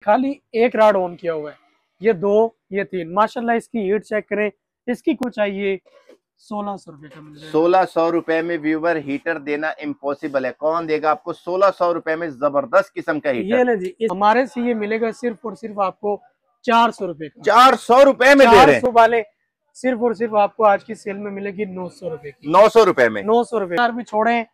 खाली एक rod on किया हुआ है, ये 2 ये 3 माशाल्लाह। इसकी हीट चेक करें, इसकी कुछ चाहिए 1600 रुपए का मिल जाएगा। 1600 रुपए में व्यूवर हीटर देना इम्पॉसिबल है। कौन देगा आपको 1600 रुपए में जबरदस्त किस्म का हीटर? ये ले जी, हमारे से ये मिलेगा सिर्फ और सिर्फ आपको 400 रुपए का। 400 रुपए में दे रहे हैं? 400 वाले सिर्फ और सिर्फ आपको आज की सेल में मिलेगी 900 रुपए की। 900 रुपए में? 900 रुपए भी छोड़े,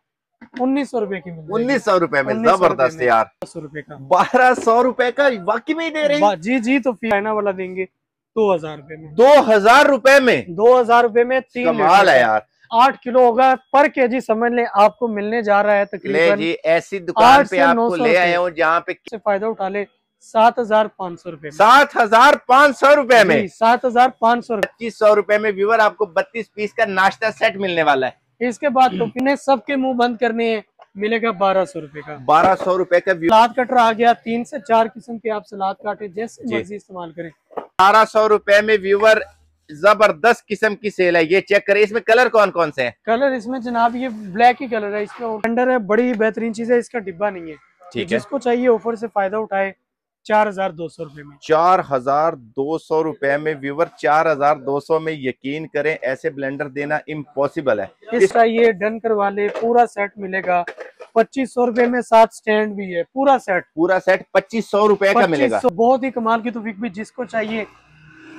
1900 रुपए की मिलेगी। 1900 रुपए में जबरदस्त यार। 1200 रुपए का, 1200 रुपए का वाकई में दे रहे हैं? जी जी। तो चाइना वाला देंगे 2000 रुपए में। 2000 रुपए में? 2000 रुपए में 3 कमाल है यार। 8 किलो होगा पर केजी, समझ ले आपको मिलने जा रहा है तकरीबन। जी ऐसी दुकान पे आपको ले आए हूँ जहाँ पे से फायदा उठा ले 7500 रुपए। 7500 रुपए में? 7500। 2500 रुपए में व्यूवर आपको 32 पीस का नाश्ता सेट मिलने वाला है। इसके बाद तो इन्हें सबके मुंह बंद करने हैं, मिलेगा 1200 रुपए का। 1200 रुपए का सलाद कटर आ गया, 3 से 4 किस्म के आप सलाद काटे, जैसे मर्जी इस्तेमाल करें। 1200 रुपए में व्यूवर जबरदस्त किस्म की सेल है। ये चेक करें, इसमें कलर कौन कौन से हैं? कलर इसमें जनाब ये ब्लैक ही कलर है, इसमें अंडर है। बड़ी बेहतरीन चीज है, इसका डिब्बा नहीं है। ठीक है। जिसको चाहिए ऑफर से फायदा उठाए 4200 रुपए में। 4200 रुपए में व्यूवर, 4200 में यकीन करें ऐसे ब्लेंडर देना इम्पॉसिबल है। इसका ये डन करवा ले, पूरा सेट मिलेगा 2500 रुपए में, साथ स्टैंड भी है। पूरा सेट 2500 रुपए का मिलेगा। बहुत ही कमाल की तौफीक भी। जिसको चाहिए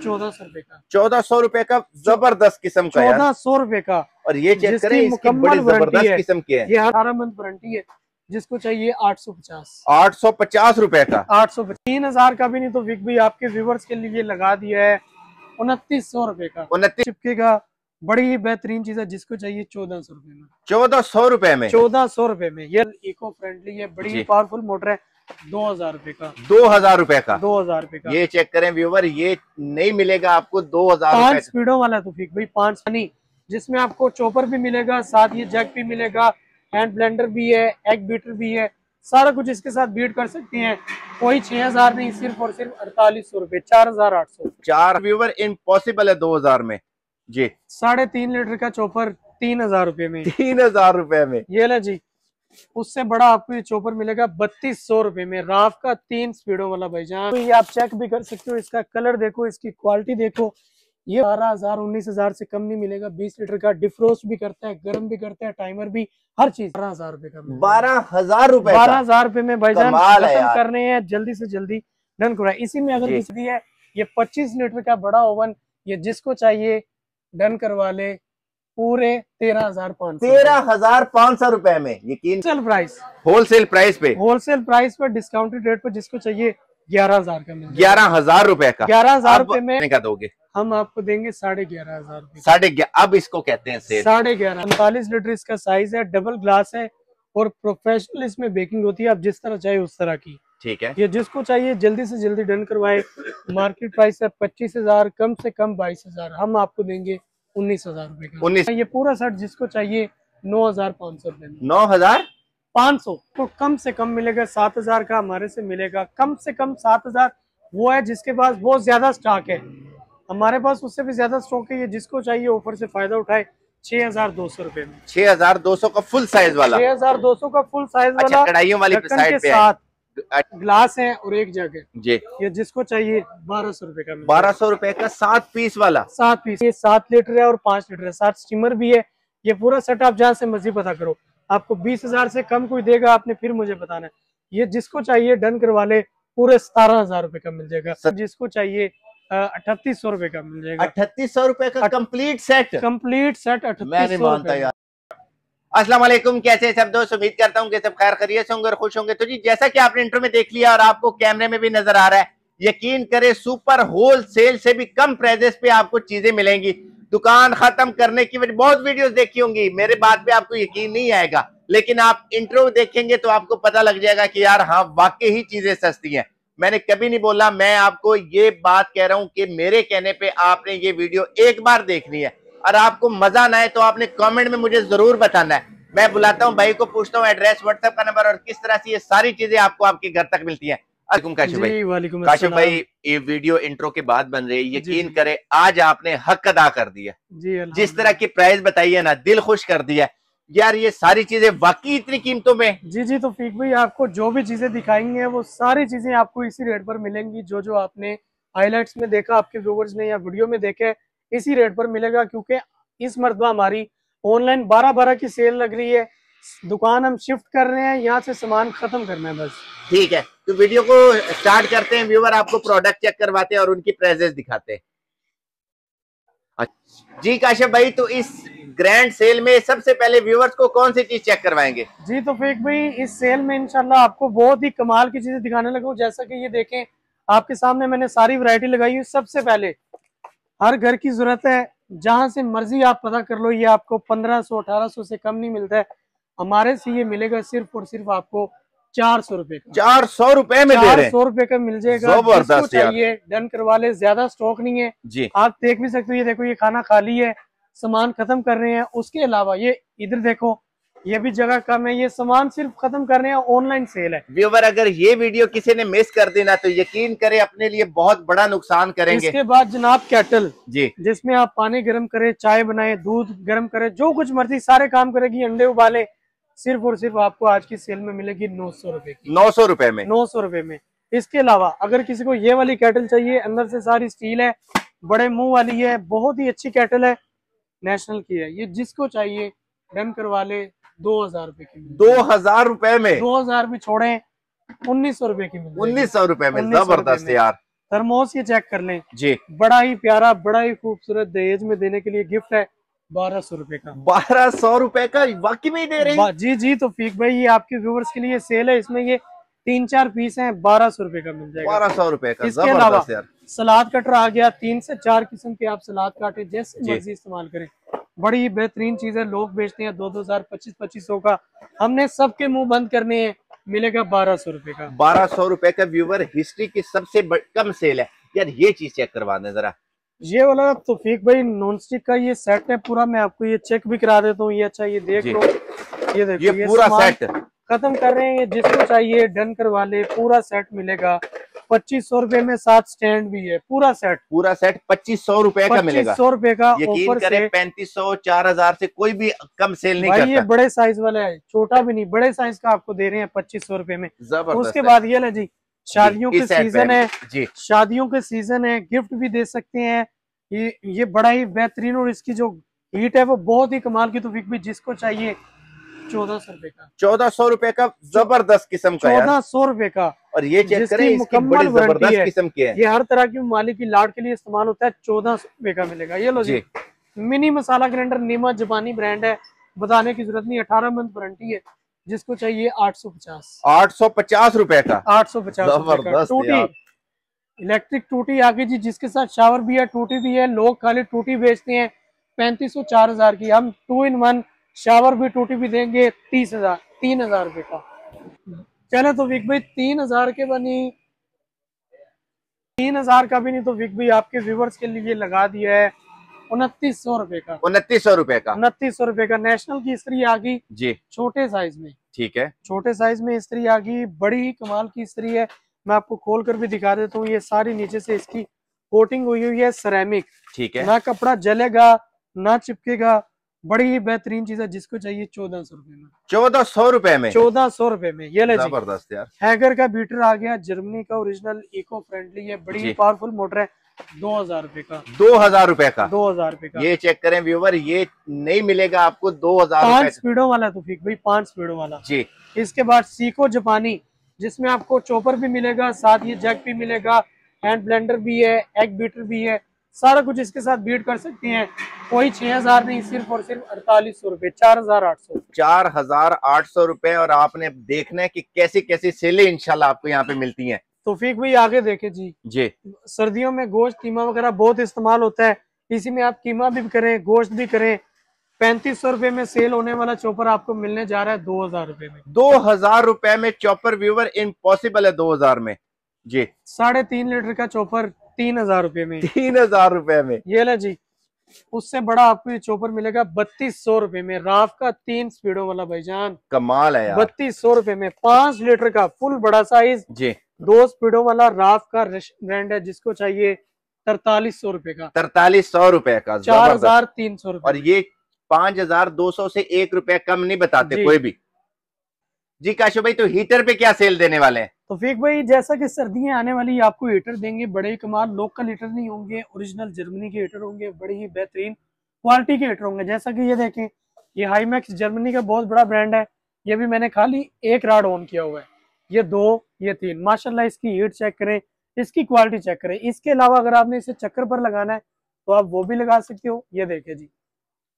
1400 रुपए का। 1400 रुपए का जबरदस्त किस्म का। 1400 रुपए का। और ये चेक करें, इसकी बड़ी जबरदस्त किस्म की है। ये 18 मंथ वारंटी है। जिसको चाहिए 850। 850 रुपए का। 3000 का भी नहीं तो विक भी आपके व्यूवर्स के लिए लगा दिया है 2900 रुपए का। 29 चिपके का बड़ी ही बेहतरीन चीज है। जिसको चाहिए 1400 रुपए में। 1400 रुपए में? 1400 रुपए में। ये इको फ्रेंडली है, बड़ी पावरफुल मोटर है। 2000 रुपए का। 2000 रुपए का। 2000 रुपए का। ये चेक करें व्यूवर, ये नहीं मिलेगा आपको 2000 रुपए। 5 स्पीडों वाला तो फिक भाई, 5 नहीं, जिसमें आपको चॉपर भी मिलेगा, साथ ये जग भी मिलेगा, हैंड ब्लेंडर भी है, एग बीटर भी है, सारा कुछ इसके साथ बीट कर सकते हैं। कोई 6000 नहीं, सिर्फ और सिर्फ 4800 रुपए। 4800। 4 व्यूवर इम्पॉसिबल है 2000 में जी। 3.5 लीटर का चॉपर 3000 रुपए में। 3000 रुपए में। ये ले जी, उससे बड़ा आपको ये चॉपर मिलेगा 3200 रुपए में। राफ का 3 स्पीडों वाला भाईजान। तो ये आप चेक भी कर सकते हो, इसका कलर देखो, इसकी क्वालिटी देखो। ये 12000 19000 से कम नहीं मिलेगा। 20 लीटर का, डिफ्रोस्ट भी करता है, गर्म भी करता है, टाइमर भी, हर चीज। 12000 रुपए का। 12000 रुपए? 12000 रुपए में भाईजान खत्म करने हैं, जल्दी से जल्दी डन करो। इसी में अगर किसी है ये 25 लीटर का बड़ा ओवन, ये जिसको चाहिए डन करवा ले पूरे 13500। 13500 रुपए में यकीन। होलसेल प्राइस पे डिस्काउंटेड रेट पर जिसको चाहिए 11000 का मिल। 11000 रुपए का। 11000 रुपए में का दोगे? हम आपको देंगे 11,500 रुपए। 11.5? अब इसको कहते हैं सेल। 11.5। 45 लीटर इसका साइज है, डबल ग्लास है और प्रोफेशनल इसमें बेकिंग होती है, आप जिस तरह चाहिए उस तरह की। ठीक है। ये जिसको चाहिए जल्दी से जल्दी डन करवाए। मार्केट प्राइस है 25000, कम से कम 22000, हम आपको देंगे 19000 रुपए का। 19। ये पूरा सेट जिसको चाहिए 9500 रुपए में। 9500 तो कम से कम मिलेगा। 7000 का हमारे से मिलेगा कम से कम 7000। वो है जिसके पास बहुत ज्यादा स्टॉक है, हमारे पास उससे भी ज्यादा स्टॉक है। ये जिसको चाहिए ऑफर से फायदा उठाए 6200 रुपए में। 6200 का फुल साइज वाला? 6200 का फुल साइज वाला। कढ़ाइयों वाली साइड पे साथ ग्लास है और एक जग है जी। ये जिसको चाहिए 1200 रुपए का। 1200 रुपए का 7 पीस वाला। 7 पीस। ये 7 लीटर है और 5 लीटर है, साथ स्टीमर भी है। ये पूरा सेट आप जहाँ से मर्जी पता करो, आपको 20000 से कम कोई देगा, आपने फिर मुझे बताना है। ये जिसको चाहिए डन करवा ले, पूरे 17000 रुपए का मिल जाएगा। जिसको चाहिए 3800 रुपए का मिल जाएगा। 3800 रुपए का कंप्लीट सेट? कंप्लीट सेट 3800 यार। अस्सलाम वालेकुम, कैसे सब दोस्त? उम्मीद करता हूँ कि सब खैर खैरियत से होंगे और खुश होंगे। तो जी जैसा कि आपने इंट्रो में देख लिया और आपको कैमरे में भी नजर आ रहा है, यकीन करें सुपर होलसेल से भी कम प्राइजेस पे आपको चीजें मिलेंगी। दुकान खत्म करने की वजह बहुत वीडियोस देखी होंगी, मेरे बात पे आपको यकीन नहीं आएगा, लेकिन आप इंट्रो देखेंगे तो आपको पता लग जाएगा कि यार हाँ वाकई ही चीजें सस्ती हैं। मैंने कभी नहीं बोला, मैं आपको ये बात कह रहा हूँ कि मेरे कहने पे आपने ये वीडियो एक बार देखनी है और आपको मजा ना आए तो आपने कमेंट में मुझे जरूर बताना है। मैं बुलाता हूँ भाई को, पूछता हूँ एड्रेस, व्हाट्सएप का नंबर और किस तरह से ये सारी चीजें आपको आपके घर तक मिलती हैं। काशिफ भाई, काशिफ भाई ये वीडियो इंट्रो के बाद बन रही है, यकीन करें आज आपने हक अदा कर दिया। जिस तरह की प्राइस बताई है ना, दिल खुश कर दिया। यार ये सारी चीजें वाकई इतनी कीमतों में? जी जी तौफीक भाई, आपको जो भी चीजें दिखाएंगे वो सारी चीजें आपको इसी रेट पर मिलेंगी। जो जो आपने हाइलाइट्स में देखा, आपके व्यूवर्स ने या वीडियो में देखे, इसी रेट पर मिलेगा। क्योंकि इस मरतबा हमारी ऑनलाइन 12-12 की सेल लग रही है। दुकान हम शिफ्ट कर रहे हैं, यहाँ से सामान खत्म करना है बस। ठीक है, तो वीडियो को स्टार्ट करते हैं। व्यूवर आपको प्रोडक्ट चेक करवाते हैं और उनकी प्राइसेस दिखाते हैं। जी काशिफ भाई, तो इस ग्रैंड सेल में सबसे पहले व्यूवर्स को कौन सी चीज चेक करवाएंगे? जी तौफीक भाई, इस सेल में इंशाल्लाह आपको बहुत ही कमाल की चीजें दिखाने लगा हूं। जैसा कि ये देखें, आपके सामने मैंने सारी वैरायटी लगाई हुई। सबसे पहले हर घर की जरूरत है, जहां से मर्जी आप पता कर लो, ये आपको 1500-1800 से कम नहीं मिलता है। हमारे से ये मिलेगा सिर्फ और सिर्फ आपको 400 रुपए का। 400 रुपए में दे रहे हैं? 400 रुपए का मिल जाएगा। जबरदस्त यार। चाहिए डन करवा ले, ज्यादा स्टॉक नहीं है जी। आप देख भी सकते हो। ये देखो, ये खाना खाली है, सामान खत्म कर रहे हैं। उसके अलावा ये इधर देखो, ये भी जगह कम है, ये सामान सिर्फ खत्म कर रहे हैं। ऑनलाइन सेल है। व्यूवर अगर ये वीडियो किसी ने मिस कर देना तो यकीन करें अपने लिए बहुत बड़ा नुकसान करेंगे। इसके बाद जनाब केटल जी, जिसमें आप पानी गर्म करें, चाय बनाए, दूध गर्म करें, जो कुछ मर्जी सारे काम करेगी। अंडे उबाले, सिर्फ और सिर्फ आपको आज की सेल में मिलेगी 900 रुपए की। 900 रुपए में? 900 रुपए में। इसके अलावा अगर किसी को ये वाली केटल चाहिए, अंदर से सारी स्टील है, बड़े मुंह वाली है, बहुत ही अच्छी केटल है, नेशनल की है। ये जिसको चाहिए डन करवा ले, 2000 रुपए की। 2000 रुपए में? 2000 भी छोड़े, 1900 रुपए की। 1900 रुपए में? जबरदस्त यार। थर्मोस ये चेक कर लें जी, बड़ा ही प्यारा, बड़ा ही खूबसूरत, दहेज में देने के लिए गिफ्ट है। 1200 रुपए का। 1200 रुपए का वाकई में दे रहे हैं? जी जी तौफीक भाई, ये आपके व्यूवर्स के लिए सेल है। इसमें ये 3-4 पीस हैं, 1200 रुपए का मिल जाएगा। 1200 रुपए का। इसके अलावा यार सलाद कटर आ गया। 3 से 4 किस्म के आप सलाद काटे, जैसे मर्जी इस्तेमाल करें। बड़ी ही बेहतरीन चीज है। लोग बेचते हैं 2-2000, 2500 का। हमने सबके मुंह बंद करने हैं। मिलेगा 1200 रुपए का। 1200 रुपए का। व्यूवर हिस्ट्री की सबसे कम सेल है यार। ये चीज चेक करवा दें जरा। ये वाला तौफीक भाई नॉन स्टिक का ये सेट है पूरा। मैं आपको ये चेक भी करा देता हूँ। ये अच्छा, ये देख लो, ये देखो, ये पूरा सेट खत्म कर रहे हैं। ये जिसको चाहिए डन करवा ले, पूरा सेट मिलेगा 2500 रुपए में। 7 स्टैंड भी है। पूरा सेट 2500 रुपए का मिलेगा। 2500 रुपए का। यकीन करें 3500, 4000 से कोई भी कम सेल नहीं करता। ये बड़े साइज वाला है, छोटा भी नहीं, बड़े साइज का आपको दे रहे हैं 2500 रुपए में। उसके बाद ये ले जी, शादियों के सीजन है जी, शादियों के सीजन है, गिफ्ट भी दे सकते हैं। ये बड़ा ही बेहतरीन, और इसकी जो हीट है वो बहुत ही कमाल की। तौफीक भी जिसको चाहिए 1400 रुपए का। 1400 रुपए का। जबरदस्त किस्म का। 1400 रुपए का। और ये चेक करें, इसकी बड़ी जबरदस्त किस्म की है। ये हर तरह की माली की लाड़ के लिए इस्तेमाल होता है। 1400 रुपए का मिलेगा। ये लो जी, मिनी मसाला ग्राइंडर, नीमा जापानी ब्रांड है, बताने की जरूरत नहीं। 18 मंथ वारंटी है। जिसको चाहिए 850 रुपए का। 850 टूटी, इलेक्ट्रिक टूटी आ गई जी, जिसके साथ शावर भी है, टूटी भी है। लोग खाली टूटी बेचते हैं 3500-4000 की। हम 2 in 1 शावर भी टूटी भी देंगे 3000 रुपए का। चले तो विक भाई 3000 के बनी, 3000 का भी नहीं तो विक भाई आपके व्यूवर्स के लिए लगा दिया है 2900 रुपए का। 2900 रुपए का। 2900 रुपए का। नेशनल की इस्त्री आ गई जी, छोटे साइज में। ठीक है, छोटे साइज में इस्त्री आ गई, बड़ी ही कमाल की इस्त्री है। मैं आपको खोल कर भी दिखा देता हूँ। ये सारी नीचे से इसकी कोटिंग हुई हुई है, सिरेमिक। ठीक है, ना कपड़ा जलेगा ना चिपकेगा, बड़ी ही बेहतरीन चीज है। जिसको चाहिए 1400 रुपए में। 1400 रुपए में? 1400 रुपए में। ये ले जबरदस्त यार। हैगर का बीटर आ गया, जर्मनी का, ओरिजिनल, इको फ्रेंडली है, बड़ी पावरफुल मोटर है। 2000 रुपए का। 2000 रुपए का। 2000 रुपए का। ये चेक करें व्यूवर, ये नहीं मिलेगा आपको 2000 रुपए। 5 स्पीडों वाला तो भाई 5 स्पीडों वाला जी। इसके बाद सीको जापानी, जिसमें आपको चॉपर भी मिलेगा, साथ ये जग भी मिलेगा, हैंड ब्लेंडर भी है, एग बीटर भी है, सारा कुछ इसके साथ बीट कर सकते हैं। कोई 6000 नहीं, सिर्फ और सिर्फ 4800 रुपए। 4800। 4800 रुपए। और आपने देखना है कि कैसी कैसी सेलें इंशाल्लाह आपको यहाँ पे मिलती हैं। तौफीक भाई आगे देखे जी, सर्दियों में गोश्त कीमा वगैरह बहुत इस्तेमाल होता है। इसी में आप कीमा भी करें, गोश्त भी करें। 3500 रुपए में सेल होने वाला चॉपर आपको मिलने जा रहा है 2000 रुपए में। 2000 रुपए में चॉपर व्यूवर इम्पॉसिबल है 2000 में जी। 3.5 लीटर का चॉपर 3000 रुपए में। 3000 रुपए में। ये ले जी, उससे बड़ा आपको ये चॉपर मिलेगा 3200 रुपए में। राफ का 3 स्पीडों वाला भाईजान, कमाल है यार। 3200 रुपए में। 5 लीटर का फुल बड़ा साइज जी, 2 स्पीडों वाला राफ का ब्रांड है। जिसको चाहिए 4300 रुपए का। 4300 रुपए का। 4300 रुपए। और ये 5200 से 1 रुपया कम नहीं बताते जी। कोई भी। जी काशिफ भाई, तो हीटर पे क्या सेल देने वाले हैं? तौफीक भाई, जैसा कि सर्दियां आने वाली, आपको हीटर देंगे बड़े ही कमाल। लोकल हीटर नहीं होंगे, ओरिजिनल जर्मनी के हीटर होंगे, बड़ी ही बेहतरीन क्वालिटी के हीटर होंगे। जैसा कि ये देखें, ये हाईमैक्स जर्मनी का बहुत बड़ा ब्रांड है। ये भी मैंने खाली एक राड ऑन किया हुआ है, ये 2, ये 3। माशाल्लाह इसकी हीट चेक करें, इसकी क्वालिटी चेक करें। इसके अलावा अगर आपने इसे चक्कर पर लगाना है तो आप वो भी लगा सकते हो। ये देखे जी।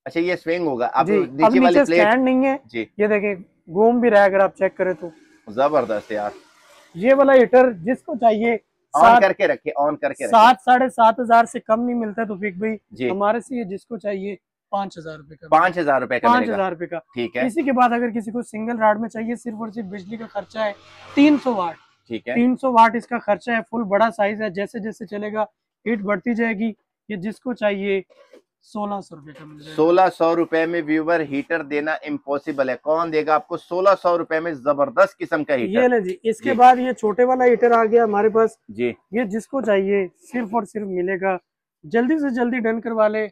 अच्छा, ये स्विंग होगा अब जी, अब नीचे वाली नीचे प्लेट स्टैंड नहीं है जी, ये देखें, घूम भी रहा है अगर आप चेक करें तो। जबरदस्त यार। ये वाला हीटर जिसको चाहिए ऑन करके रखे, ऑन करके रखे। 7-7,500 से कम नहीं मिलता तौफीक भाई जी। हमारे से। ये जिसको चाहिए 5,000 रुपए का, 5000 रुपए का मिलेगा। 5,000 रुपए का। ठीक है, इसी के बाद अगर किसी को सिंगल राड में चाहिए, सिर्फ और सिर्फ बिजली का खर्चा है 300 वाट। ठीक है, 300 वाट इसका खर्चा है। फुल बड़ा साइज है, जैसे जैसे चलेगा हीट बढ़ती जाएगी। ये जिसको चाहिए 1,600 रुपए का मिल जाएगा। 1600 रुपए में व्यूवर हीटर देना इम्पॉसिबल है। कौन देगा आपको 1600 रुपए में जबरदस्त किस्म का हीटर? ये ले जी। इसके जी। बाद ये छोटे वाला हीटर आ गया हमारे पास जी। ये जिसको चाहिए सिर्फ और सिर्फ मिलेगा, जल्दी से जल्दी डन करवा ले,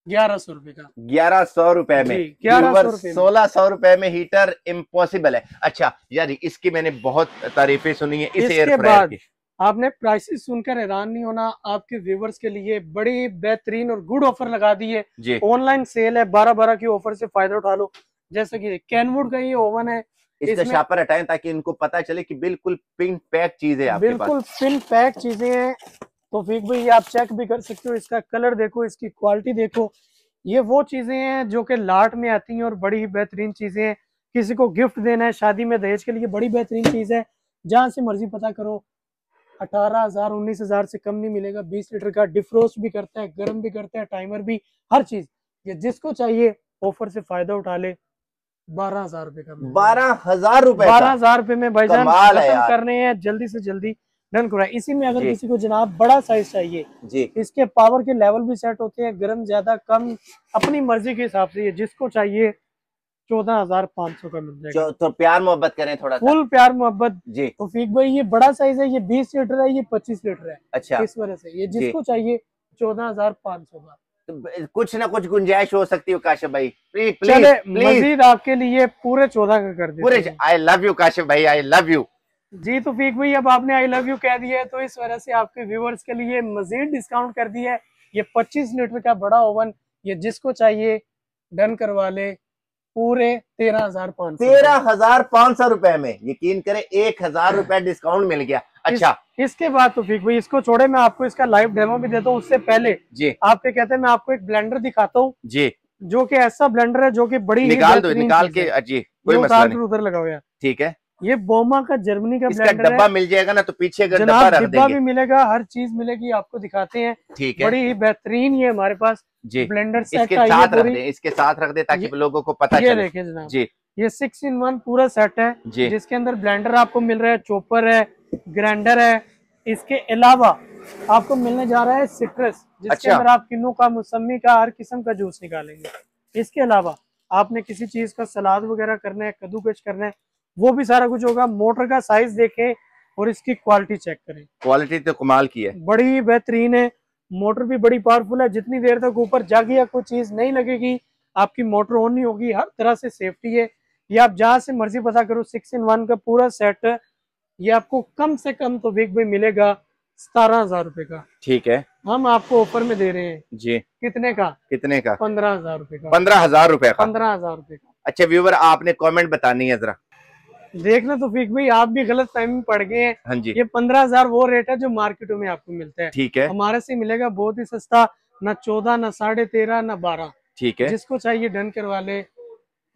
1100 रुपए का। 1100 रुपए में 1100 रुपए में। 1600 रुपए में हीटर इम्पॉसिबल है। अच्छा यार, इसकी मैंने बहुत तारीफें सुनी है इस एयर इसके फ्रायर बाद की। आपने प्राइसेस सुनकर हैरान नहीं होना। आपके व्यूवर्स के लिए बड़ी बेहतरीन और गुड ऑफर लगा दी है। जी। ऑनलाइन सेल है, 12-12 की ऑफर से फायदा उठा लो। जैसे कि कैनवुड का ये ओवन है, इसका शापर हटाएं ताकि इनको पता चले कि बिल्कुल पिन पैक चीजें आपके पास। बिल्कुल पिन पैक चीजें हैं। तो फिक भाई, आप चेक भी कर सकते हो, इसका कलर देखो, इसकी क्वालिटी देखो। ये वो चीजें हैं जो कि लाट में आती हैं और बड़ी ही बेहतरीन चीजें हैं। किसी को गिफ्ट देना है शादी में, दहेज के लिए, बड़ी बेहतरीन चीज है। जहां से मर्जी पता करो, 18,000 19,000 से कम नहीं मिलेगा। 20 लीटर का डिफ्रोस्ट भी करता है, गर्म भी करता है, टाइमर भी, हर चीज। ये जिसको चाहिए ऑफर से फायदा उठा ले। 12,000 रुपए का, 12,000 रुपए, 12,000 रुपए में भाईजान कमाल है खत्म यार। करने हैं, जल्दी से जल्दी डन कराए। इसी में अगर जी। किसी को जनाब बड़ा साइज चाहिए, जी, इसके पावर के लेवल भी सेट होते हैं, गर्म ज्यादा कम अपनी मर्जी के हिसाब से। ये जिसको चाहिए 14,500 का मिल जाएगा। तो प्यार मोहब्बत करें थोड़ा सा। फुल प्यार मोहब्बत जी। तो फीक भाई, ये बड़ा साइज है, ये 20 लीटर है, ये 25 लीटर है। अच्छा, इस वजह से ये जिसको चाहिए 14,500 का। तो कुछ ना कुछ गुंजाइश हो सकती है काशिफ भाई, प्लीज चले प्लीज मजीद आपके लिए पूरे 14 का कर पूरे। देते हैं। आई लव यू काशिफ भाई, आई लव यू। जी तो फीक भाई, अब आपने आई लव यू कह दिया है तो इस वजह से आपके व्यूवर्स के लिए मजीद डिस्काउंट कर दिया है। ये 25 लीटर का बड़ा ओवन, ये जिसको चाहिए डन करवा ले पूरे 13,500। 13,500 रुपए में यकीन करें 1,000 रुपए डिस्काउंट मिल गया। अच्छा, इसके बाद तो फीक भाई, इसको छोड़े, मैं आपको इसका लाइव डेमो भी देता हूँ। उससे पहले जी, आपके कहते हैं मैं आपको एक ब्लेंडर दिखाता हूँ, जी, जो कि ऐसा ब्लेंडर है जो कि बड़ी निकाल दो, निकाल के। जी, कोई मसला नहीं, उधर लगा हुआ है। ठीक है। ये बोमा का जर्मनी का इसका ब्लेंडर डब्बा है मिल जाएगा ना, तो पीछे का डब्बा जनाब, रख डिब्बा भी देंगे। मिलेगा, हर चीज मिलेगी, आपको दिखाते हैं। ठीक है, बड़ी ही बेहतरीन ये हमारे पास जी, ब्लेंडर सेट इसके आई है साथ रख पूरी। दे, इसके साथ रख दे ताकि लोगों को पता ये चले। देखें जनाब, जी, ये 6-in-1 पूरा सेट है, जी, जिसके अंदर ब्लेंडर आपको मिल रहा है, चॉपर है, ग्राइंडर है। इसके अलावा आपको मिलने जा रहा है सिट्रस, जिसके अच्छा। अंदर आप किन्नू का, मौसमी का, हर किस्म का जूस निकालेंगे। इसके अलावा आपने किसी चीज का सलाद वगैरह करना है, कद्दूकश करना है, वो भी सारा कुछ होगा। मोटर का साइज देखें और इसकी क्वालिटी चेक करें, क्वालिटी तो कमाल की है, बड़ी बेहतरीन है। मोटर भी बड़ी पावरफुल है, जितनी देर तक ऊपर जागी या कोई चीज नहीं लगेगी आपकी मोटर ऑन नहीं होगी। हर तरह से सेफ्टी है। ये आप जहां से मर्जी पता करो, 6-in-1 का पूरा सेट ये आपको कम से कम तो वीक में मिलेगा 17,000 रुपए का। ठीक है, हम आपको ऑफर में दे रहे हैं जी, कितने का? कितने का? 15,000 रुपए का। 15,000 रुपए का। 15,000 रुपए का। अच्छा व्यूवर, आपने कमेंट बतानी है जरा। देखना तो फीक भाई, आप भी गलत फहमी में पड़ गए हैं। हाँ जी, ये 15,000 वो रेट है जो मार्केटों में आपको मिलता है। ठीक है, हमारे से मिलेगा बहुत ही सस्ता, ना 14, ना 13.5, ना 12। ठीक है, जिसको चाहिए डन करवा ले।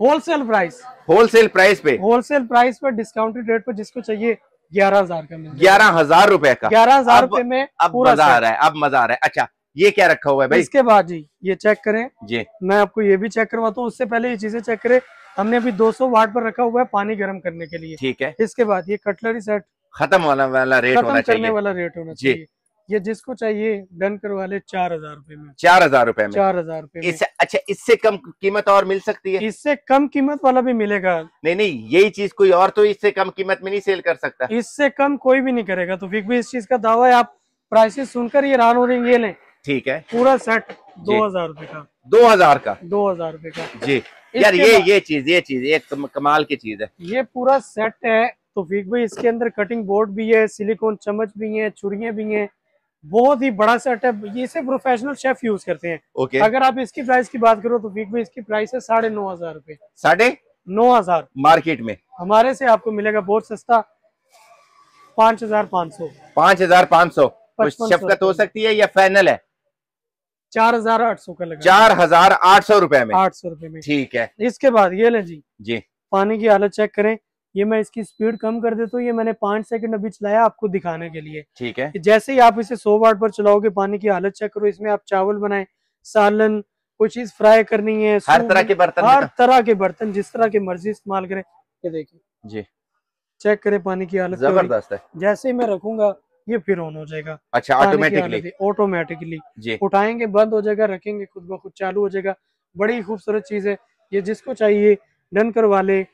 होलसेल प्राइस, होलसेल प्राइस पे, होलसेल प्राइस पर, डिस्काउंटेड रेट पर, जिसको चाहिए 11,000 का मिल 11,000 रुपए का। 11,000 अब- रुपए में अब पूरा मजा आ सेट। रहा है, अब मजा आ रहा है। अच्छा, ये क्या रखा हुआ है भाई? इसके बाद जी ये चेक करें, जी, मैं आपको ये भी चेक करवाता हूँ। उससे पहले ये चीजें चेक करें। हमने अभी 200 वाट पर रखा हुआ है पानी गर्म करने के लिए। ठीक है, इसके बाद ये कटलरी सेट, खत्म वाला रेट होना खत्म करने चाहिए। वाला रेट होना जी। चाहिए। ये जिसको चाहिए डन करवा ले 4,000 रुपए में। 4,000 रुपए में। 4,000 रुपए में। इससे अच्छा, इससे कम कीमत और मिल सकती है? इससे कम कीमत वाला भी मिलेगा। नहीं नहीं, यही चीज कोई और तो इससे कम कीमत में नहीं सेल कर सकता। इससे कम कोई भी नहीं करेगा। तो फिर भी इस चीज का दावा है, आप प्राइसेस सुनकर ये हैरान हो रहे हैं। ये लें ठीक है, पूरा सेट 2,000 रुपए का। 2000 का, 2000 रुपए का जी। यार इसके ये चीज बाद जी 2000 रुपए का जी। यार इसके ये चीज एक कमाल की चीज है। ये पूरा सेट है तौफीक भाई। इसके अंदर कटिंग बोर्ड भी है, सिलिकॉन चम्मच भी है, छुरियां भी हैं। बहुत ही बड़ा सेट है। ये से प्रोफेशनल शेफ यूज करते हैं। ओके। अगर आप इसकी प्राइस की बात करो तो तौफीक भाई इसकी प्राइस है 9,500 रुपए। 9,500 मार्केट में हमारे से आपको मिलेगा बहुत सस्ता, 5,500। 5500 कुछ 5500 शफकत हो सकती है या फाइनल है? 4,800 का लगा, 4800 रुपए में, 800 रुपए में। ठीक है इसके बाद ये लें जी, जी। पानी की हालत चेक करें। ये मैं इसकी स्पीड कम कर देता हूँ। ये मैंने 5 सेकंड अभी चलाया आपको दिखाने के लिए। ठीक है। कि जैसे ही आप इसे 100 वाट पर चलाओगे, पानी की हालत चेक करो। इसमें आप चावल बनाए, सालन, कोई चीज फ्राई करनी है, हर तरह के बर्तन, हर तरह के बर्तन जिस तरह की मर्जी इस्तेमाल करें। ये देखिए जी, चेक करें पानी की हालत। जबरदस्त है। जैसे ही मैं रखूंगा ये फिर ऑन हो जाएगा। अच्छा, ऑटोमेटिकली जी। उठाएंगे बंद हो जाएगा, रखेंगे खुद ब खुद चालू हो जाएगा। बड़ी खूबसूरत चीज है ये। जिसको चाहिए डन करवा ले।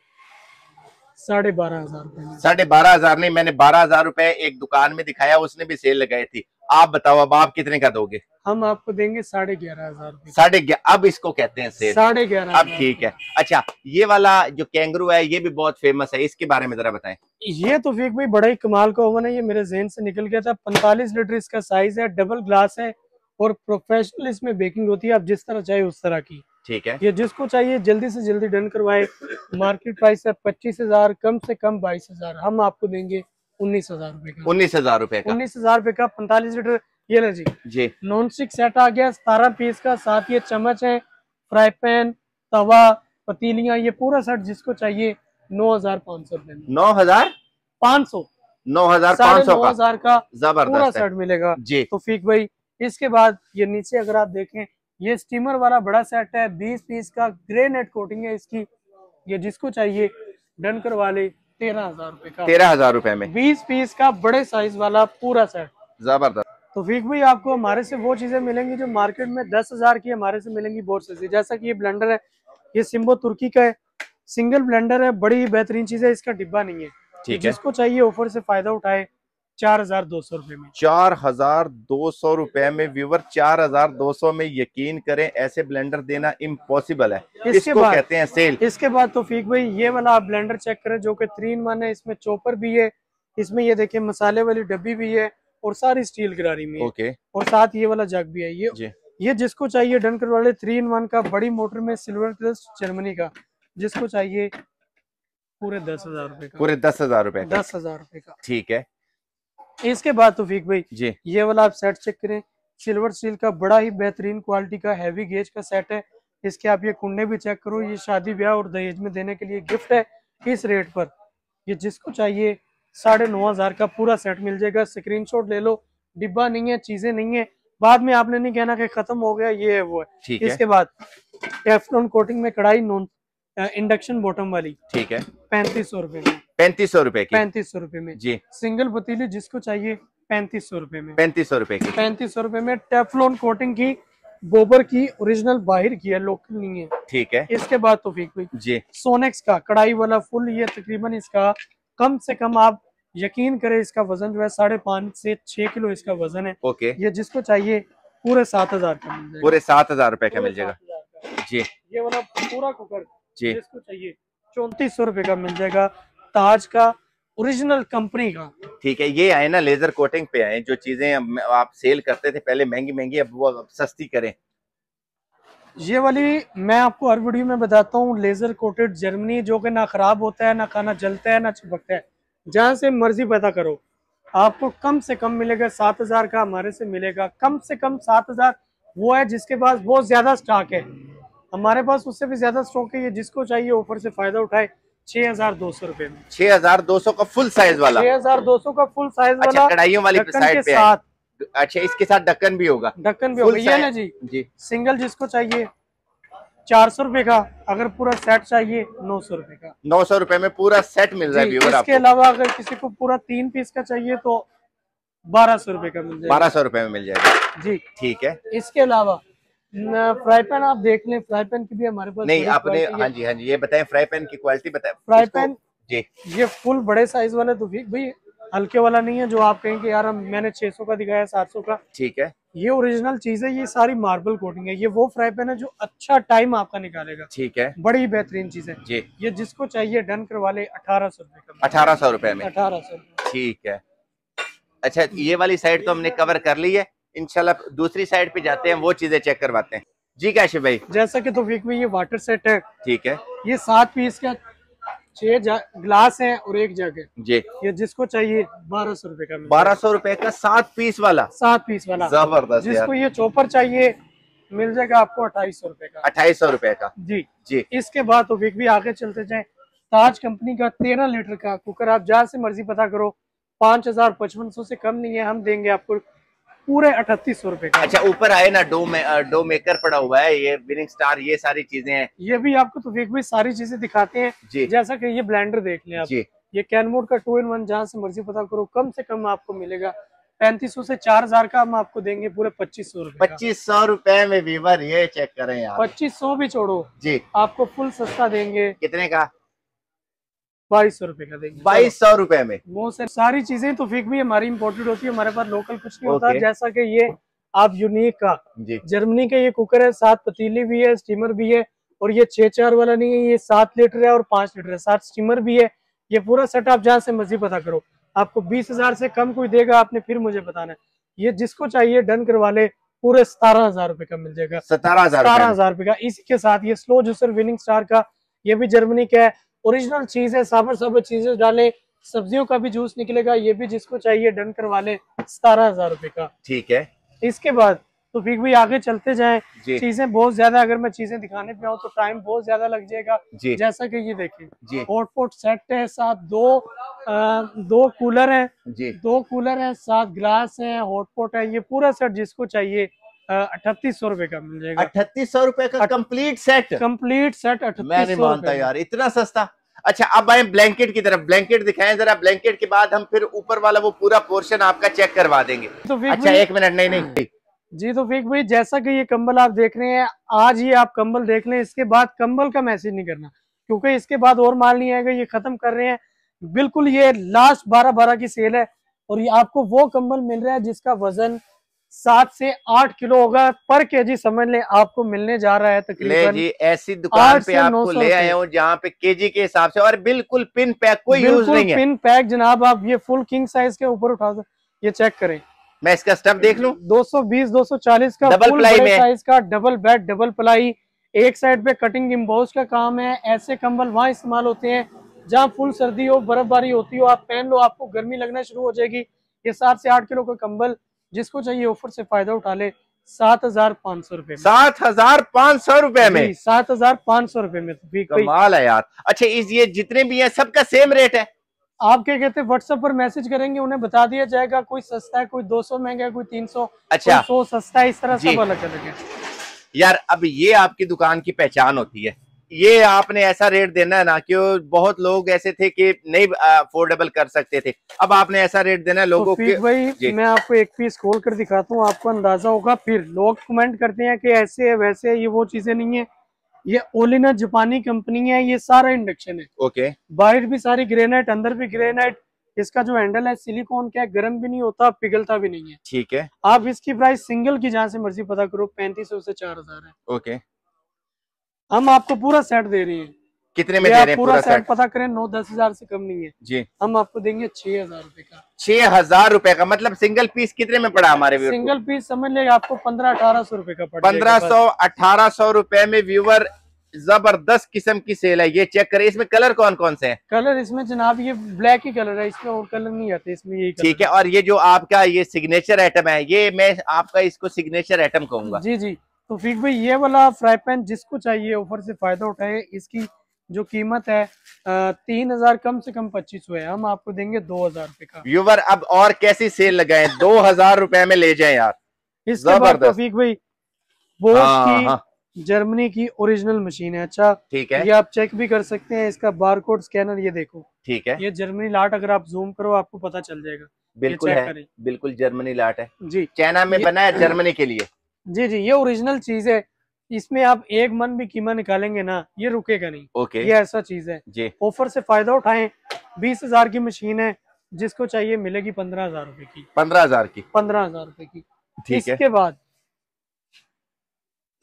12,500 रुपए में। 12,500 नहीं, मैंने 12,000 रुपए एक दुकान में दिखाया, उसने भी सेल लगाई थी। आप बताओ अब आप कितने का दोगे? हम आपको देंगे 11,500 रुपए। 11,500 अब इसको कहते हैं सेल। 11,500 अब ठीक है। अच्छा, ये वाला जो कैंगरू है ये भी बहुत फेमस है, इसके बारे में जरा बताएं। ये तौफीक भाई बड़ा ही कमाल का ओवन है। ये मेरे जहन से निकल गया था। 45 लीटर इसका साइज है, डबल ग्लास है और प्रोफेशनल इसमें बेकिंग होती है। आप जिस तरह चाहे उस तरह की। ठीक है। ये जिसको चाहिए जल्दी से जल्दी डन करवाए। मार्केट प्राइस है 25,000, कम से कम 22,000। हम आपको देंगे 19,000 रुपए का। 19,000 रुपए का, 19,000 रुपए का 45 लीटर। ये ले जी, जी। नॉन स्टिक सेट आ गया 17 पीस का। साथ ये चम्मच है, फ्राई पैन, तवा, पतीलियां, ये पूरा सेट जिसको चाहिए 9,500 रुपए में। 9,500 9,500 का जबरदस्त पूरा सेट मिलेगा जी। तौफीक भाई। इसके बाद ये नीचे अगर आप देखें, ये स्टीमर वाला बड़ा सेट है। 20 पीस का ग्रेनाइट कोटिंग है इसकी। ये जिसको चाहिए डन करवा ले 13,000 रुपए का। 13,000 रुपए में 20 पीस का बड़े साइज वाला पूरा सेट। जबरदस्त। तौफीक भाई आपको हमारे से वो चीजें मिलेंगी जो मार्केट में 10,000 की हमारे से मिलेंगी बहुत सस्ती। जैसा कि ये ब्लेंडर है, ये सिम्बो तुर्की का है, सिंगल ब्लेंडर है, बड़ी ही बेहतरीन चीज है। इसका डिब्बा नहीं है। ठीक है। जिसको चाहिए ऑफर से फायदा उठाए 4,200 रुपए में। 4,200 रुपए में व्यूवर, 4,200 में यकीन करें ऐसे ब्लेंडर देना इम्पॉसिबल है। इसको कहते हैं सेल। इसके बाद तौफीक भाई ये वाला आप ब्लेंडर चेक करें जो कि 3 in 1 है। इसमें चॉपर भी है, इसमें ये देखिए मसाले वाली डब्बी भी है और सारी स्टील गिरारी में है। ओके। और साथ ये वाला जग भी है। ये जिसको चाहिए डन करवा ले। 3 in 1 का बड़ी मोटर में, सिल्वर प्लस जर्मनी का। जिसको चाहिए पूरे 10,000 रुपए का। पूरे 10,000 रुपए का। 10,000 रुपए का, ठीक है। इसके बाद तौफीक भाई जी, ये वाला आप सेट चेक करें। सिल्वर स्टील का बड़ा ही बेहतरीन क्वालिटी का हैवी गेज का सेट है। इसके आप ये कुंडे भी चेक करो। ये शादी ब्याह और दहेज में देने के लिए गिफ्ट है इस रेट पर। ये जिसको चाहिए 9,500 का पूरा सेट मिल जाएगा। स्क्रीनशॉट ले लो। डिब्बा नहीं है, चीजें नहीं है, बाद में आपने नहीं कहना कि खत्म हो गया ये है वो है। ठीक है। इसके बाद टेफ्लॉन कोटिंग में कढ़ाई, नॉन इंडक्शन बॉटम वाली। ठीक है। 3,500 रुपए में। 3,500 रुपए की। 3,500 रुपए में जी। सिंगल पतीली जिसको चाहिए 3,500 रुपए में। 3,500 रुपए की। 3,500 रुपए में टेफ्लॉन कोटिंग की, गोबर की, ओरिजिनल बाहर की है, लोकल नहीं है। ठीक है। इसके बाद तौफीक भाई जी, सोनेक्स का कढ़ाई वाला फुल। ये तकरीबन इसका कम से कम आप यकीन करें इसका वजन जो है 5.5 से 6 किलो इसका वजन है। ओके। ये जिसको चाहिए पूरे 7,000 का मिल जाएगा। पूरे 7,000 रुपए का मिल जाएगा। 7,000 का। जी। ये वाला पूरा कुकर जी, जिसको चाहिए 3,400 रुपए का मिल जाएगा। ताज का ओरिजिनल कंपनी का। ठीक है। ये आए ना लेजर कोटिंग पे आए, जो चीजें आप सेल करते थे पहले महंगी महंगी, अब वो अब सस्ती करें। ये वाली मैं आपको हर वीडियो में बताता हूँ, लेजर कोटेड जर्मनी, जो कि ना खराब होता है, ना खाना जलता है, ना चिपकता है। जहां से मर्जी पता करो, आपको कम से कम मिलेगा 7,000 का। हमारे से मिलेगा कम से कम 7,000। वो है जिसके पास बहुत ज्यादा स्टॉक है। हमारे पास उससे भी ज्यादा स्टॉक है। ये जिसको चाहिए ऑफर से फायदा उठाए 6,200 रुपए में। 6,200 का फुल साइज वाला। 6,200 का फुल साइज वाला। अच्छा, कढ़ाइयों वाली साइड पे साथ अच्छा, इसके साथ ढक्कन भी होगा। ढक्कन भी होगा। ये ना जी, सिंगल जिसको चाहिए 400 रुपए का। अगर पूरा सेट चाहिए 900 रुपए का। 900 रुपए में पूरा सेट मिल रहा है व्यूअर। इसके अलावा अगर किसी को पूरा 3 पीस का चाहिए तो 1,200 रुपए का मिल जाएगा। 1,200 रुपए में मिल जाएगा जी। ठीक है। इसके अलावा फ्राई पैन आप देख लें। फ्राई पैन की भी हमारे पास नहीं, आपने हाँ जी ये बताएं, फ्राई पैन की क्वालिटी बताएं। फ्राई पैन जी, ये फुल बड़े साइज वाले तो भाई हल्के वाला नहीं है जो आप कहें कि यार मैंने 600 का दिखाया 700 का। ठीक है, ये ओरिजिनल चीज है, ये सारी मार्बल कोटिंग है। ये वो फ्राई पैन है जो अच्छा टाइम आपका निकालेगा। ठीक है बड़ी बेहतरीन चीज है जी। ये, जिसको चाहिए डन करवा ले। 1800 रुपए का। 1800 रुपए में। 1800। ठीक है। अच्छा, ये वाली साइड तो हमने कवर कर ली है, इंशाल्लाह दूसरी साइड पे जाते हैं, वो चीजें चेक करवाते हैं। जी काशिफ भाई। जैसा कि तौफीक में ये वाटर सेट है। ठीक है। ये 7 पीस का 6 ग्लास है और 1 जग है जी। ये जिसको चाहिए 1200 रुपए का। 1200 रुपए का 7 पीस वाला। 7 पीस वाला जबरदस्त। जिसको ये चॉपर चाहिए मिल जाएगा आपको 2800 रुपए का। 2800 रुपए का जी जी। इसके बाद तौफीक भी आगे चलते जाए। ताज कंपनी का 13 लीटर का कुकर, आप जहाँ से मर्जी पता करो, 5500 से कम नहीं है। हम देंगे आपको पूरे 3800 रुपए का। अच्छा, ऊपर आए ना डो मेकर पड़ा हुआ है, ये विनिंग स्टार, ये सारी चीजें हैं। ये भी आपको तौफीक भी सारी चीजें दिखाते हैं जी। जैसा कि ये ब्लेंडर देख लें आप जी। ये कैनमोड का 2-in-1, जहाँ से मर्जी पता करो, कम से कम आपको मिलेगा 3500 से 4000 का। हम आपको देंगे पूरे 2500 रुपए। 2500 रुपए में वीवर, ये चेक करें यार। 2500 भी छोड़ो जी, आपको फुल सस्ता देंगे। कितने का? 2200 रुपए का देंगे। 2200 रुपए में। वो सर सारी चीजें तो फिक भी हमारी इंपोर्टेड होती है, हमारे पास लोकल कुछ नहीं होता। Okay. जैसा कि ये आप यूनिक का जी। जर्मनी का ये कुकर है, 7 पतीली भी है, स्टीमर भी है, और ये 6-4 वाला नहीं है, ये 7 लीटर है और 5 लीटर है, 7 स्टीमर भी है। ये पूरा सेट आप जहाँ से मर्जी पता करो, आपको 20,000 से कम कोई देगा, आपने फिर मुझे बताना है। ये जिसको चाहिए डन करवा ले, पूरे 17,000 रुपए का मिल जाएगा। 17,000 रुपए का। इसी के साथ ये स्लो जूसर विनिंग स्टार का, ये भी जर्मनी का है, ओरिजिनल चीज है। साबर चीजें डाले, सब्जियों का भी जूस निकलेगा। ये भी जिसको चाहिए डन करवा ले, 17,000 रुपए का। ठीक है। इसके बाद तो फिर भी आगे चलते जाएं। जी। चीजें बहुत ज्यादा, अगर मैं चीजें दिखाने पे आऊँ तो टाइम बहुत ज्यादा लग जाएगा। जी। जैसा कि ये देखिए जी। हॉटपॉट सेट है, साथ दो कूलर हैं जी। 2 कूलर हैं, 7 ग्लास हैं, हॉटपॉट है। ये पूरा सेट जिसको चाहिए 3800 रुपए का मिल जाएगा। 3800 रुपए का कंप्लीट सेट। Complete set 3800। मैं नहीं मानता यार, इतना सस्ता। अच्छा, अब आए ब्लैंकेट की तरफ। ब्लैंकेट दिखाएं जरा। ब्लैंकेट के बाद हम फिर ऊपर वाला वो पूरा पोर्शन आपका चेक करवा देंगे। तो अच्छा, 1 मिनट। नहीं जी, तो फिक भाई जैसा कि ये कंबल आप देख रहे हैं, आज ही आप कंबल देख लें, इसके बाद कंबल का मैसेज नहीं करना, क्योंकि इसके बाद और माल नहीं आएगा। ये खत्म कर रहे हैं बिल्कुल, ये लास्ट 12 की सेल है। और ये आपको वो कंबल मिल रहा है जिसका वजन 7 से 8 किलो होगा पर केजी, समझ ले आपको मिलने जा रहा है तकरीबन। जी, ऐसी दुकान पे आपको ले आया हूँ जहाँ पे केजी के हिसाब से, और बिल्कुल पिन पैक, कोई यूज नहीं है। पिन पैक जनाब, आप ये फुल किंग साइज के ऊपर उठा दो, ये चेक करें। मैं इसका स्टफ देख लूं। 220-240 का डबल प्लाई में साइज का, डबल बेड, डबल प्लाई। एक साइड पे कटिंग इम्बोस का काम है। ऐसे कंबल वहां इस्तेमाल होते हैं जहां फुल सर्दी हो, बर्फबारी होती हो, आप पहन लो, आपको गर्मी लगना शुरू हो जाएगी। ये 7 से 8 किलो का कंबल जिसको चाहिए ऑफर से फायदा उठा ले, 7,500 रुपए। 7,500 रुपए में। 7,500 रुपए में। कमाल है यार। अच्छा, ये जितने भी है सबका सेम रेट है? आप क्या कहते हैं, व्हाट्सएप पर मैसेज करेंगे, उन्हें बता दिया जाएगा। कोई सस्ता है, कोई 200 महंगा है, कोई 300। अच्छा, 100 सस्ता है, इस तरह सब अलग अलग है यार। अब ये आपकी दुकान की पहचान होती है, ये आपने ऐसा रेट देना है ना कि बहुत लोग ऐसे थे कि नहीं अफोर्डेबल कर सकते थे, अब आपने ऐसा रेट देना है लोगों को। भाई मैं आपको एक पीस खोल कर दिखाता हूँ, आपको अंदाजा होगा। फिर लोग कमेंट करते हैं कि ऐसे है वैसे है, ये वो चीजें नहीं है। ये ओलिना जापानी कंपनी है, ये सारा इंडक्शन है। ओके। बाहर भी सारी ग्रेनाइट, अंदर भी ग्रेनाइट। इसका जो हैंडल है सिलिकॉन का है, गर्म भी नहीं होता, पिघलता भी नहीं है। ठीक है। आप इसकी प्राइस सिंगल की जहाँ से मर्जी पता करो 3500 से 4,000 है। ओके। हम आपको पूरा सेट दे रहे हैं। कितने में दे रहे हैं पूरा सेट पता करें, 9-10 हजार से कम नहीं है जी। हम आपको देंगे 6,000 रुपए का। 6,000 रुपए का मतलब सिंगल पीस कितने में पड़ा हमारे व्यूअर? सिंगल पीस समझ ले आपको 1500-1800 रुपए का पड़ा। 1500-1800 रुपए में व्यूअर, जबरदस्त किस्म की सेल है। ये चेक करें, इसमें कलर कौन कौन से हैं? कलर इसमें जनाब ये ब्लैक ही कलर है, इसमें और कलर नहीं आते, इसमें यही ठीक है। और ये जो आपका ये सिग्नेचर आइटम है, ये मैं आपका इसको सिग्नेचर आइटम कहूंगा। जी जी। तो फिर भाई ये वाला फ्राई पैन जिसको चाहिए ऑफर से फायदा उठाए। इसकी जो कीमत है 3,000 कम से कम 2500 है, हम आपको देंगे 2,000 रुपए का। व्यूअर अब और कैसी सेल लगाए, 2,000 रुपए में ले जाए यार। इसके बाद तौफीक भाई बोश की जर्मनी की ओरिजिनल मशीन है। अच्छा ठीक है। ये आप चेक भी कर सकते हैं, इसका बारकोड स्कैनर ये देखो। ठीक है। ये जर्मनी लाट, अगर आप जूम करो आपको पता चल जाएगा। बिल्कुल है, बिल्कुल जर्मनी लाट है जी, चाइना में बना है जर्मनी के लिए। जी जी, ये ओरिजिनल चीज है। इसमें आप 1 मन भी कीमत निकालेंगे ना, ये रुकेगा नहीं। ओके। ये ऐसा चीज है जी। ऑफर से फायदा उठाएं, 20,000 की मशीन है, जिसको चाहिए मिलेगी 15,000 रुपए की। 15,000 की। 15,000 रुपए की। ठीक है। इसके बाद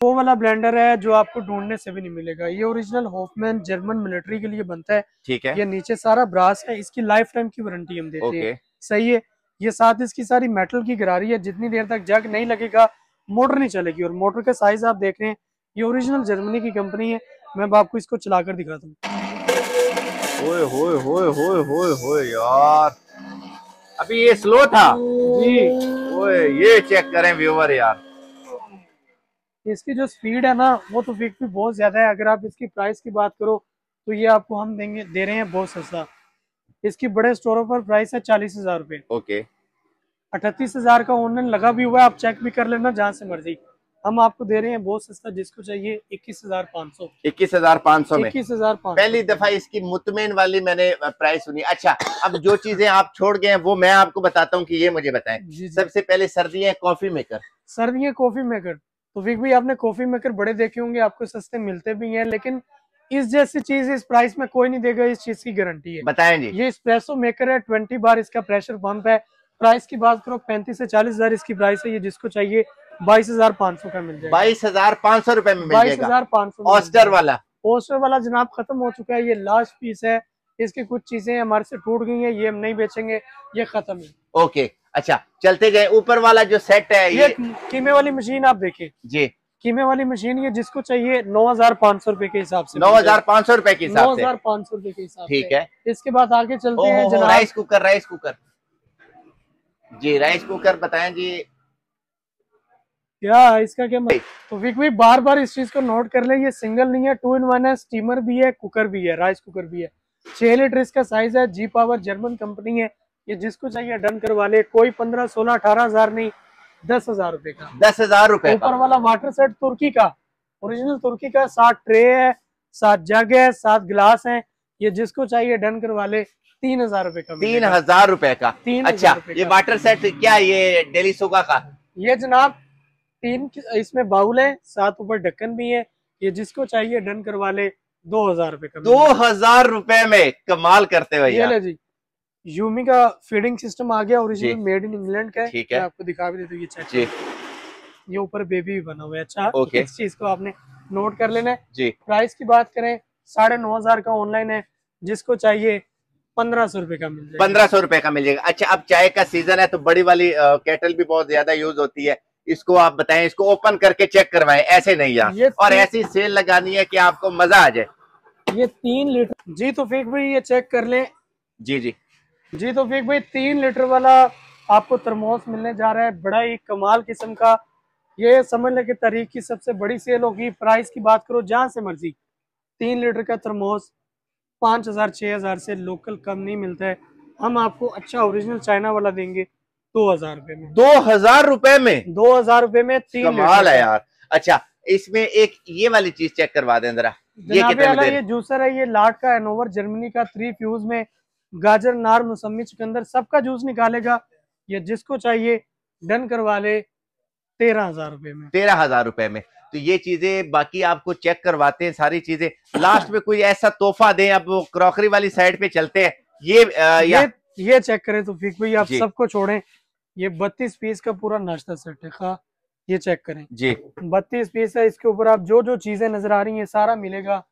वो वाला ब्लेंडर है जो आपको ढूंढने से भी नहीं मिलेगा। ये ओरिजिनल हॉफमैन जर्मन मिलिट्री के लिए बनता है। ठीक है। ये नीचे सारा ब्रास है, इसकी लाइफ टाइम की वारंटी हम देते हैं। सही है। ये साथ इसकी सारी मेटल की गरारी है, जितनी देर तक जग नहीं लगेगा मोटर नहीं चलेगी। और मोटर का साइज आप देख रहे हैं, ये ओरिजिनल जर्मनी की कंपनी है। मैं अब आपको इसको चलाकर दिखाता हूँ। ओए होए होए होए होए होए यार, अभी ये स्लो था जी। ओए ये चेक करें व्यूअर यार, इसकी जो स्पीड है ना वो तो फिर भी बहुत ज्यादा है। अगर आप इसकी प्राइस की बात करो तो ये आपको हम दे रहे हैं बहुत सस्ता। इसकी बड़े स्टोरों पर प्राइस है 40,000 रुपए। ओके। 38,000 का ऑनलाइन लगा भी हुआ है, आप चेक भी कर लेना जहां से मर्जी। हम आपको दे रहे हैं बहुत सस्ता, जिसको चाहिए 21,500। 21,500 में 21,500 पहली दफा इसकी मुतमईन वाली मैंने प्राइस सुनी। अच्छा, अब जो चीजें आप छोड़ गए हैं वो मैं आपको बताता हूँ कि ये मुझे बताएं। सबसे पहले सर्दियां कॉफी मेकर। सर्दियां कॉफी मेकर तो फिर भी आपने कॉफी मेकर बड़े देखे होंगे, आपको सस्ते मिलते भी हैं, लेकिन इस जैसी चीज इस प्राइस में कोई नहीं देगा। इस चीज की गारंटी है। बताएं जी। ये एस्प्रेसो मेकर है, 20 बार इसका प्रेशर पंप है। प्राइस की बात करो 35 से 40,000 इसकी प्राइस है। ये जिसको चाहिए 22,500 का मिल जाएगा। 22,500 रुपए में मिल जाएगा। 22,500। ऑस्टर वाला, ऑस्टर वाला जनाब खत्म हो चुका है, ये लास्ट पीस है। इसकी कुछ चीजें हमारे से टूट गई हैं, ये हम नहीं बेचेंगे, ये खत्म है। ओके। अच्छा चलते जाए, ऊपर वाला जो सेट है ये कीमे वाली मशीन आप देखें जी, कीमे वाली मशीन ये जिसको चाहिए 9,500 रुपए के हिसाब से। 9,500 रुपए के हिसाब से। 9,500 रुपए के हिसाब से। ठीक है। इसके बाद आगे चलते हैं जनाब। राइस कुकर, राइस कुकर जी, राइस कुकर बताएं जी क्या इसका क्या तो विक बार बार इस चीज को नोट कर ले, ये सिंगल नहीं है, 2 in 1 है। स्टीमर भी है, कुकर भी है, राइस कुकर भी है। 6 लीटर इसका साइज है। जी पावर जर्मन कंपनी है। ये जिसको चाहिए डन करवा ले। कोई 15, 16, 18,000 नहीं, 10,000 रुपए का। 10,000 रुपए। ऊपर वाला वाटर सेट तुर्की का, ओरिजिनल तुर्की का। 7 ट्रे है, 7 जग है, 7 गिलास है। ये जिसको चाहिए डन करवा ले 3,000 रुपए का। 3,000 रुपए का। अच्छा ये वाटर सेट क्या, ये डेली सोगा का? ये जनाब 3 इसमें बाउल है, 7 ऊपर ढक्कन भी है। ये जिसको चाहिए डन करवा ले 2,000 रुपए का। 2,000 रुपए में कमाल करते हुए। ये ले जी, यूमी का फीडिंग सिस्टम आ गया, ओरिजिनल मेड इन इंग्लैंड का है। ठीक है। मैं आपको दिखा भी देता हूँ, ये चेक। ये ऊपर बेबी भी बना हुआ है। अच्छा ओके। इस चीज को आपने नोट कर लेना है जी। प्राइस की बात करें 9,500 का ऑनलाइन है। जिसको चाहिए 1,500 रुपए का मिल जाएगा। 1,500 रुपए का मिल जाएगा। अच्छा अब चाय का सीजन है तो बड़ी वाली केटल भी बहुत ज्यादा यूज होती है, इसको आप बताएं, इसको ओपन करके चेक करवाएं, ऐसे नहीं यार। और ऐसी सेल लगानी है कि आपको मजा आ जाए। ये 3 लीटर जी, तो फिर भाई ये चेक कर लें। जी जी जी, तो फिर भाई 3 लीटर वाला आपको थर्मोस मिलने जा रहा है, बड़ा ही कमाल किस्म का। ये समझ ले कि तारीख की सबसे बड़ी सेल होगी। प्राइस की बात करो जहां से मर्जी, 3 लीटर का थर्मोस 5,000 6,000 से लोकल कम नहीं मिलता है। हम आपको अच्छा ओरिजिनल चाइना वाला देंगे 2,000 रुपए में। 2,000 रुपए में? 2,000 रुपए में 3 कमाल है यार। अच्छा इसमें एक ये वाली चीज चेक करवा दें जरा, ये कितने? ये जूसर है, ये लाट का एनोवर जर्मनी का 3 फ्यूज में गाजर, नार, मौसमी, चुकंदर सबका जूस निकालेगा। ये जिसको चाहिए डन करवा ले 13,000 रुपए में। 13,000 रुपए में। तो ये चीजें बाकी आपको चेक करवाते हैं सारी चीजें, लास्ट में कोई ऐसा तोहफा दें। अब वो क्रॉकरी वाली साइड पे चलते हैं। ये चेक करें तो फिर भाई आप सबको छोड़ें, ये 32 पीस का पूरा नाश्ता सेट है। खा ये चेक करें जी, 32 पीस है। इसके ऊपर आप जो जो चीजें नजर आ रही हैं सारा मिलेगा।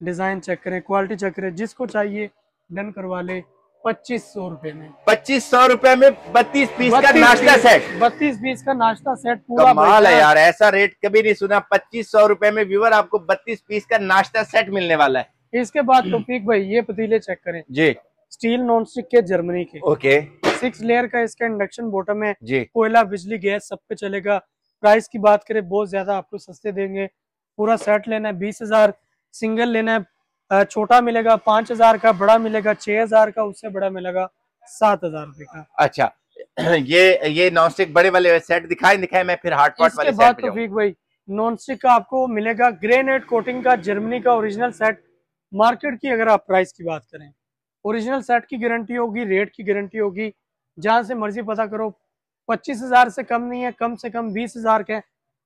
डिजाइन चेक करें, क्वालिटी चेक करें, जिसको चाहिए डन करवा ले 2,500 रुपए में। 2,500 रुपए में 32 पीस का नाश्ता सेट। 32 पीस का नाश्ता सेट पूरा कमाल है यार, ऐसा रेट कभी नहीं सुना। 2,500 रुपए में व्यूअर आपको 32 पीस का नाश्ता सेट मिलने वाला है। इसके बाद तौफीक भाई ये पतीले चेक करें जी, स्टील नॉन स्टिक के जर्मनी के। ओके। 6 लेयर का इसका इंडक्शन बॉटम है जी। कोयला, बिजली, गैस सब पे चलेगा। प्राइस की बात करें बहुत ज्यादा आपको सस्ते देंगे। पूरा सेट लेना है 20,000, सिंगल लेना है छोटा मिलेगा 5,000 का, बड़ा मिलेगा 6,000 का, उससे बड़ा मिलेगा 7,000 रुपए का। अच्छा ये नॉन स्टिक बड़े वाले सेट दिखाए मैं फिर हार्ड पॉट वाले सेट पे जाऊं। तौफीक भाई नॉन स्टिक का आपको मिलेगा ग्रेनाइट कोटिंग का जर्मनी का ओरिजिनल सेट। मार्केट की अगर आप प्राइस की बात करें, ओरिजिनल सेट की गारंटी होगी, रेट की गारंटी होगी, जहां से मर्जी पता करो। 25,000 से कम नहीं है, कम से कम 20,000 के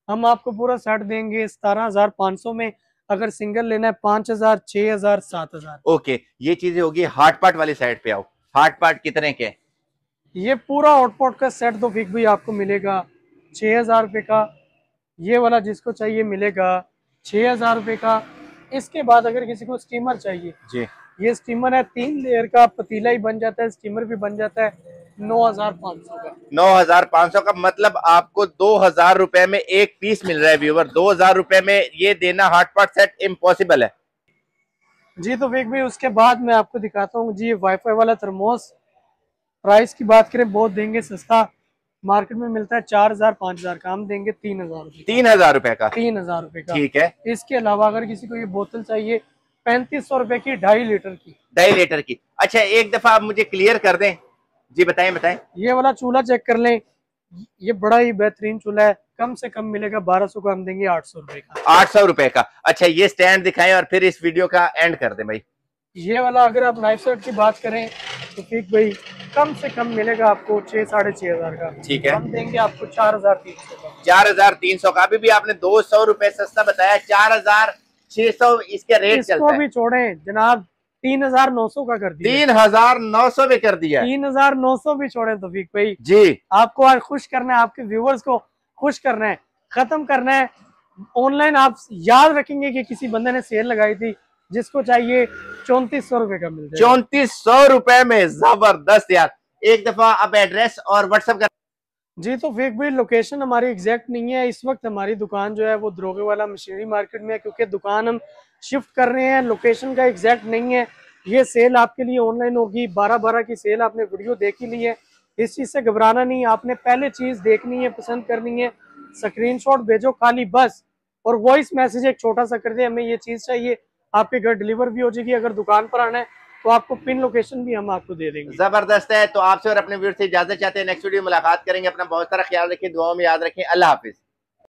हम आपको पूरा सेट देंगे 17,500 में। अगर सिंगल लेना है 5,000, 6,000, 7,000। ओके, ये चीजें होगी हार्ड पार्ट वाली साइड पे आओ। हॉट पॉट कितने के? ये पूरा हॉटपॉट का सेट तो फिक भाई आपको मिलेगा 6,000 रुपये का। ये वाला जिसको चाहिए मिलेगा 6,000 रुपये का। इसके बाद अगर किसी को स्टीमर चाहिए जी, ये स्टीमर है 3 लेयर का, पतीला ही बन जाता है, स्टीमर भी बन जाता है, 9,500 का। 9,500 का मतलब आपको 2,000 रुपए में एक पीस मिल रहा है व्यूवर। 2,000 रुपए में ये देना हॉट पॉट सेट इम्पॉसिबल है जी। तो वेग भाई उसके बाद मैं आपको दिखाता हूँ जी, वाईफाई वाला थर्मोस। प्राइस की बात करें बहुत देंगे सस्ता, मार्केट में मिलता है 4,000 5,000 का, हम देंगे 3,000 रुपये। 3,000 रुपए का? 3,000 रुपये का, ठीक है। इसके अलावा अगर किसी को ये बोतल चाहिए 3,500 रुपए की, 2.5 लीटर की। 2.5 लीटर की। अच्छा एक दफा आप मुझे क्लियर कर दें जी, बताएं बताएं। ये वाला चूल्हा चेक कर लें, ये बड़ा ही बेहतरीन चूल्हा है, कम से कम मिलेगा 1,200 का, हम देंगे 800 रुपए का। 800 रुपए का। अच्छा ये स्टैंड दिखाएं और फिर इस वीडियो का एंड कर दें भाई। ये वाला अगर आप नाइफ सेट की बात करें तो ठीक भाई कम से कम मिलेगा आपको 6,500 का। ठीक है, हम देंगे आपको 4,300 का। 4,300 का। अभी भी आपने 200 रुपए सस्ता बताया, 4,600 इसके रेट चलता है। इसको भी छोड़ें जनाब, 3,900 का कर दिया। 3,900 में कर दिया। 3,900 भी छोड़े तो फिक भाई जी, आपको आज खुश करना है, आपके व्यूवर्स को खुश करना है, खत्म करना है। ऑनलाइन आप याद रखेंगे कि किसी बंदे ने सेल लगाई थी, जिसको चाहिए 3,400 रुपए का मिल जाएगा। 3,400 रुपए में जबरदस्त यार। एक दफा अब एड्रेस और व्हाट्सएप कर। जी। तो फेक भाई लोकेशन हमारी एग्जैक्ट नहीं है, इस वक्त हमारी दुकान जो है वो दरोगे वाला मशीनरी मार्केट में है, क्योंकि दुकान हम शिफ्ट कर रहे हैं, लोकेशन का एग्जैक्ट नहीं है। ये सेल आपके लिए ऑनलाइन होगी, 12-12 की सेल आपने वीडियो देख ही ली है, इस चीज़ से घबराना नहीं। आपने पहले चीज़ देखनी है, पसंद करनी है, स्क्रीनशॉट भेजो खाली बस, और वॉइस मैसेज एक छोटा सा कर दे, हमें ये चीज़ चाहिए, आपके घर डिलीवर भी हो जाएगी। अगर दुकान पर आना है तो आपको पिन लोकेशन भी हम आपको दे देंगे। जबरदस्त है। तो आपसे और अपने व्यूअर्स से इजाजत चाहते हैं, नेक्स्ट वीडियो मुलाकात करेंगे। अपना बहुत सारा ख्याल रखिए, दुआओं में याद रखें। अल्लाह हाफिज।